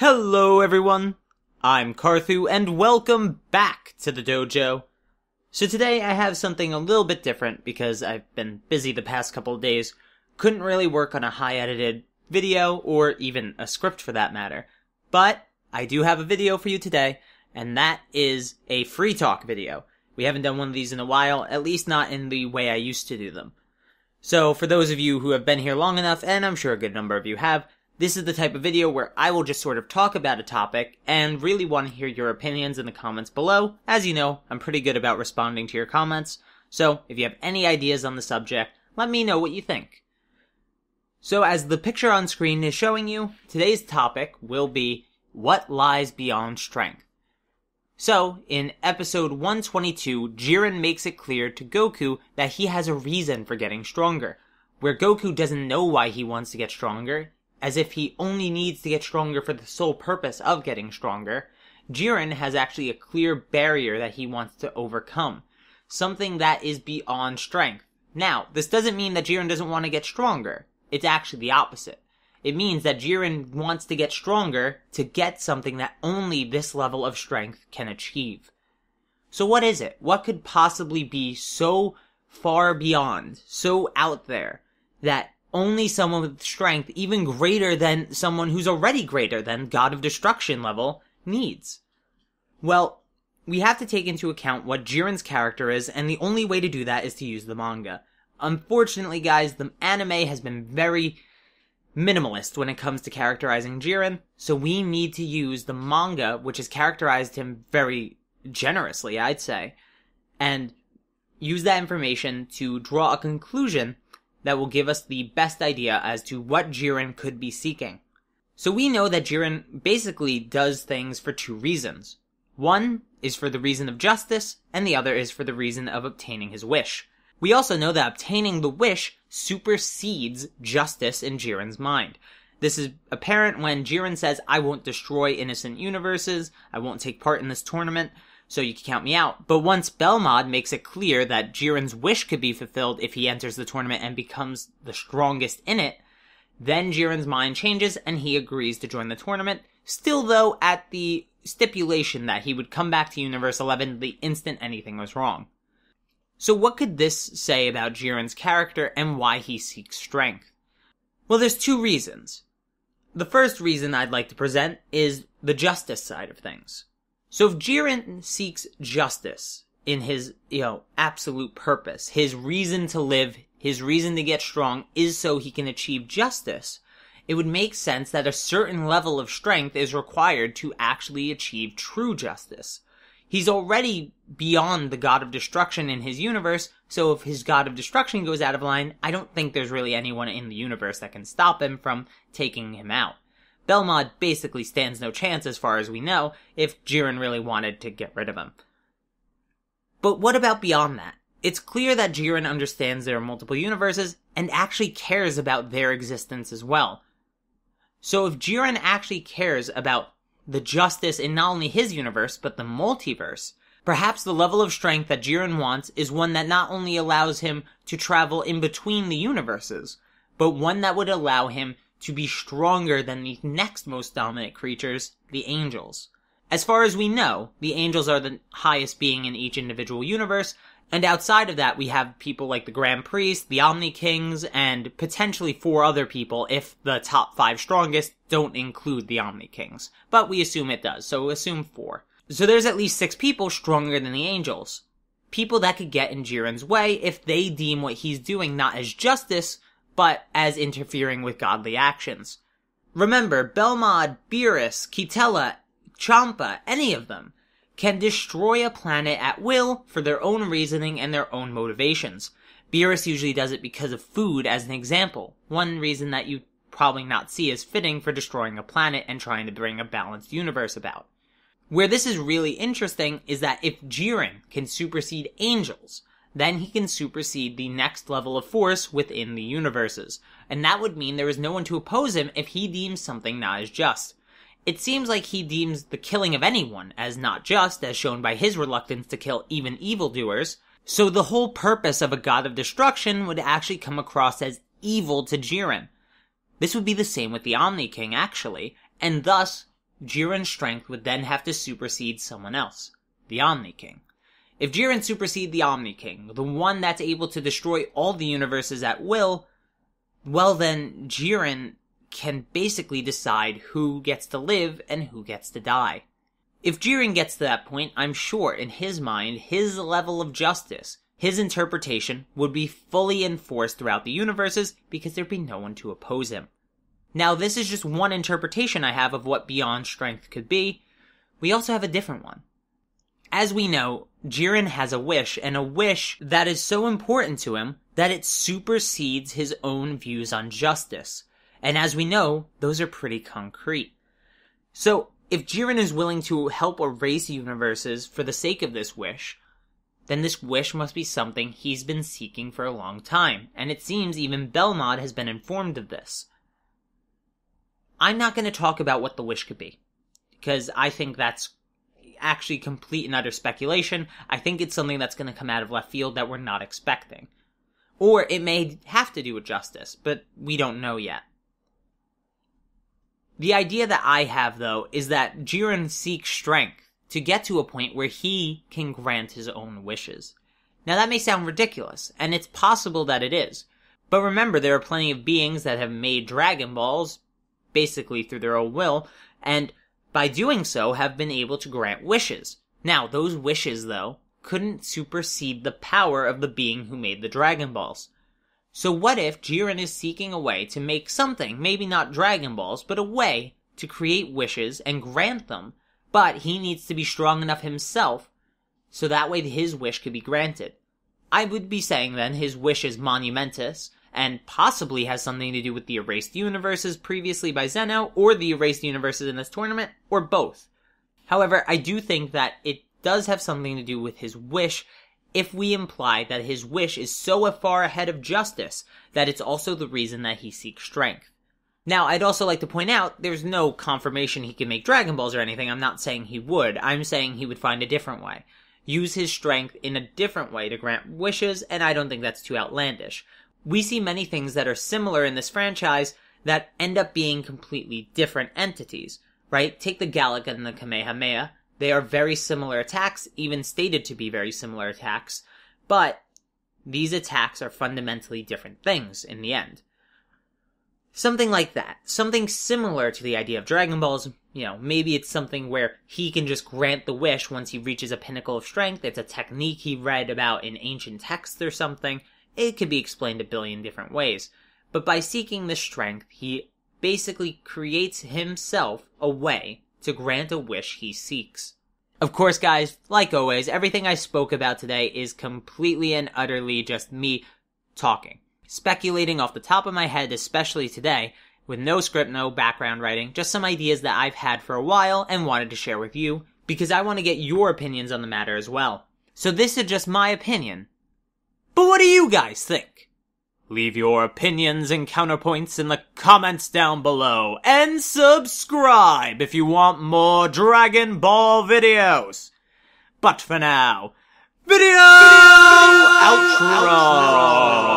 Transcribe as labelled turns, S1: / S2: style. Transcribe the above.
S1: Hello everyone, I'm Carthu and welcome back to the dojo. So today I have something a little bit different because I've been busy the past couple of days, couldn't really work on a high edited video or even a script for that matter. But I do have a video for you today, and that is a free talk video. We haven't done one of these in a while, at least not in the way I used to do them. So for those of you who have been here long enough, and I'm sure a good number of you have, this is the type of video where I will just sort of talk about a topic and really want to hear your opinions in the comments below. As you know, I'm pretty good about responding to your comments, so if you have any ideas on the subject, let me know what you think. So as the picture on screen is showing you, today's topic will be what lies beyond strength. So, in episode 122, Jiren makes it clear to Goku that he has a reason for getting stronger, where Goku doesn't know why he wants to get stronger, as if he only needs to get stronger for the sole purpose of getting stronger. Jiren has actually a clear barrier that he wants to overcome, something that is beyond strength. Now, this doesn't mean that Jiren doesn't want to get stronger. It's actually the opposite. It means that Jiren wants to get stronger to get something that only this level of strength can achieve. So what is it? What could possibly be so far beyond, so out there, that only someone with strength even greater than someone who's already greater than God of Destruction level needs? Well, we have to take into account what Jiren's character is, and the only way to do that is to use the manga. Unfortunately, guys, the anime has been very minimalist when it comes to characterizing Jiren, so we need to use the manga, which has characterized him very generously, I'd say, and use that information to draw a conclusion that will give us the best idea as to what Jiren could be seeking. So we know that Jiren basically does things for two reasons. One is for the reason of justice, and the other is for the reason of obtaining his wish. We also know that obtaining the wish supersedes justice in Jiren's mind. This is apparent when Jiren says, "I won't destroy innocent universes, I won't take part in this tournament, so you can count me out." But once Belmod makes it clear that Jiren's wish could be fulfilled if he enters the tournament and becomes the strongest in it, then Jiren's mind changes and he agrees to join the tournament, still though at the stipulation that he would come back to Universe 11 the instant anything was wrong. So what could this say about Jiren's character and why he seeks strength? Well, there's two reasons. The first reason I'd like to present is the justice side of things. So if Jiren seeks justice in his, absolute purpose, his reason to live, his reason to get strong is so he can achieve justice, it would make sense that a certain level of strength is required to actually achieve true justice. He's already beyond the God of Destruction in his universe, so if his God of Destruction goes out of line, I don't think there's really anyone in the universe that can stop him from taking him out. Belmod basically stands no chance as far as we know if Jiren really wanted to get rid of him. But what about beyond that? It's clear that Jiren understands there are multiple universes and actually cares about their existence as well. So if Jiren actually cares about the justice in not only his universe, but the multiverse, perhaps the level of strength that Jiren wants is one that not only allows him to travel in between the universes, but one that would allow him to be stronger than the next most dominant creatures, the angels. As far as we know, the angels are the highest being in each individual universe, and outside of that we have people like the Grand Priest, the Omni Kings, and potentially 4 other people if the top 5 strongest don't include the Omni Kings. But we assume it does, so assume 4. So there's at least 6 people stronger than the angels. People that could get in Jiren's way if they deem what he's doing not as justice, but as interfering with godly actions. Remember, Belmod, Beerus, Kitela, Champa, any of them, can destroy a planet at will for their own reasoning and their own motivations. Beerus usually does it because of food, as an example. One reason that you probably not see as fitting for destroying a planet and trying to bring a balanced universe about. Where this is really interesting is that if Jiren can supersede angels, then he can supersede the next level of force within the universes, and that would mean there is no one to oppose him if he deems something not as just. It seems like he deems the killing of anyone as not just, as shown by his reluctance to kill even evildoers, so the whole purpose of a God of Destruction would actually come across as evil to Jiren. This would be the same with the Omni King, actually, and thus Jiren's strength would then have to supersede someone else, the Omni King. If Jiren supersedes the Omni King, the one that's able to destroy all the universes at will, well then, Jiren can basically decide who gets to live and who gets to die. If Jiren gets to that point, I'm sure in his mind, his level of justice, his interpretation, would be fully enforced throughout the universes because there'd be no one to oppose him. Now, this is just one interpretation I have of what Beyond Strength could be. We also have a different one. As we know, Jiren has a wish, and a wish that is so important to him that it supersedes his own views on justice. And as we know, those are pretty concrete. So, if Jiren is willing to help erase universes for the sake of this wish, then this wish must be something he's been seeking for a long time, and it seems even Belmod has been informed of this. I'm not going to talk about what the wish could be, because I think that's actually complete and utter speculation. I think it's something that's going to come out of left field that we're not expecting. Or it may have to do with justice, but we don't know yet. The idea that I have, though, is that Jiren seeks strength to get to a point where he can grant his own wishes. Now that may sound ridiculous, and it's possible that it is. But remember, there are plenty of beings that have made Dragon Balls, basically through their own will, and by doing so have been able to grant wishes. Now, those wishes, though, couldn't supersede the power of the being who made the Dragon Balls. So what if Jiren is seeking a way to make something, maybe not Dragon Balls, but a way to create wishes and grant them, but he needs to be strong enough himself, so that way his wish could be granted. I would be saying then his wish is monumentous, and possibly has something to do with the erased universes previously by Zeno, or the erased universes in this tournament, or both. However, I do think that it does have something to do with his wish, if we imply that his wish is so far ahead of justice that it's also the reason that he seeks strength. Now, I'd also like to point out, there's no confirmation he can make Dragon Balls or anything. I'm not saying he would. I'm saying he would find a different way. Use his strength in a different way to grant wishes, and I don't think that's too outlandish. We see many things that are similar in this franchise that end up being completely different entities, right? Take the Galaga and the Kamehameha. They are very similar attacks, even stated to be very similar attacks, but these attacks are fundamentally different things in the end. Something like that. Something similar to the idea of Dragon Balls. Maybe it's something where he can just grant the wish once he reaches a pinnacle of strength. It's a technique he read about in ancient texts or something. It could be explained a billion different ways. But by seeking this strength, he basically creates himself a way to grant a wish he seeks. Of course, guys, like always, everything I spoke about today is completely and utterly just me talking. Speculating off the top of my head, especially today, with no script, no background writing, just some ideas that I've had for a while and wanted to share with you, because I want to get your opinions on the matter as well. So this is just my opinion. But what do you guys think? Leave your opinions and counterpoints in the comments down below, and subscribe if you want more Dragon Ball videos. But for now, video outro!